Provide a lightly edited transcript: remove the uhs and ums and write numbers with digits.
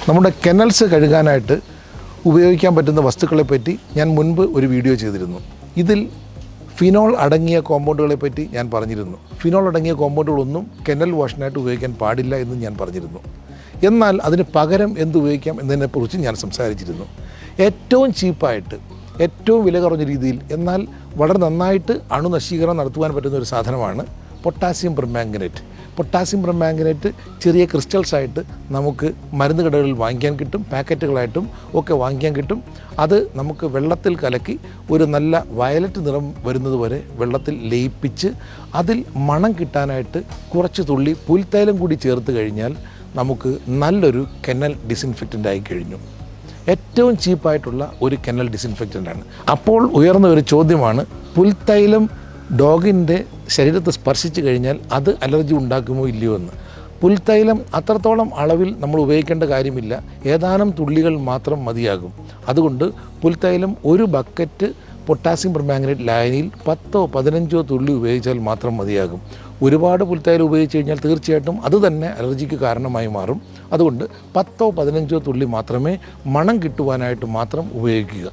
നമ്മുടെ കെനൽസ് കഴുകാനായിട്ട് ഉപയോഗിക്കാൻ പറ്റുന്ന വസ്തുക്കളെ പറ്റി ഞാൻ മുൻപ് ഒരു വീഡിയോ ചെയ്തിരുന്നു. ഇതിൽ ഫിനോൾ അടങ്ങിയ കോമ്പൗണ്ടുകളെ പറ്റി ഞാൻ പറഞ്ഞിരുന്നു. ഫിനോൾ അടങ്ങിയ കോമ്പൗണ്ടുകളൊന്നും കെനൽ വാഷിനായിട്ട് ഉപയോഗിക്കാൻ പാടില്ല എന്ന് ഞാൻ പറഞ്ഞിരുന്നു. എന്നാൽ അതിന് പകരം എന്തുപയോഗിക്കാം എന്നതിനെക്കുറിച്ച് ഞാൻ സംസാരിച്ചിരുന്നു. ഏറ്റവും ചീപ്പായിട്ട്, ഏറ്റവും വില കുറഞ്ഞ രീതിയിൽ, എന്നാൽ വളരെ നന്നായിട്ട് അണുനശീകരണം നടത്തുവാൻ പറ്റുന്ന ഒരു സാധനമാണ് പൊട്ടാസ്യം പെർമാംഗനേറ്റ്. പൊട്ടാസ്യം പെർമാംഗനേറ്റ് ചെറിയ ക്രിസ്റ്റൽസായിട്ട് നമുക്ക് മരുന്ന് കടകളിൽ വാങ്ങിക്കാൻ കിട്ടും, പാക്കറ്റുകളായിട്ടും ഒക്കെ വാങ്ങിക്കാൻ കിട്ടും. അത് നമുക്ക് വെള്ളത്തിൽ കലക്കി ഒരു നല്ല വയലറ്റ് നിറം വരുന്നത് വരെ വെള്ളത്തിൽ ലയിപ്പിച്ച് അതിൽ മണം കിട്ടാനായിട്ട് കുറച്ച് തുള്ളി പുൽത്തൈലം കൂടി ചേർത്ത് കഴിഞ്ഞാൽ നമുക്ക് നല്ലൊരു കെനൽ ഡിസിൻഫെക്റ്റൻ്റ് ആയി കഴിഞ്ഞു. ഏറ്റവും ചീപ്പായിട്ടുള്ള ഒരു കെനൽ ഡിസിൻഫെക്റ്റൻ്റാണ്. അപ്പോൾ ഉയർന്ന ഒരു ചോദ്യമാണ്, പുൽത്തൈലം ഡോഗിൻ്റെ ശരീരത്തെ സ്പർശിച്ചു കഴിഞ്ഞാൽ അത് അലർജി ഉണ്ടാക്കുമോ ഇല്ലയോ എന്ന്. പുൽത്തൈലം അത്രത്തോളം അളവിൽ നമ്മൾ ഉപയോഗിക്കേണ്ട കാര്യമില്ല, ഏതാനും തുള്ളികൾ മാത്രം മതിയാകും. അതുകൊണ്ട് പുൽത്തൈലം ഒരു ബക്കറ്റ് പൊട്ടാസ്യം പെർമാംഗനേറ്റ് ലായനിയിൽ 10-15 തുള്ളി ഉപയോഗിച്ചാൽ മാത്രം മതിയാകും. ഒരുപാട് പുൽത്തൈലം ഉപയോഗിച്ച് കഴിഞ്ഞാൽ തീർച്ചയായിട്ടും അത് തന്നെ അലർജിക്ക് കാരണമായി മാറും. അതുകൊണ്ട് 10-15 തുള്ളി മാത്രമേ മണം കിട്ടുവാനായിട്ട് മാത്രം ഉപയോഗിക്കുക.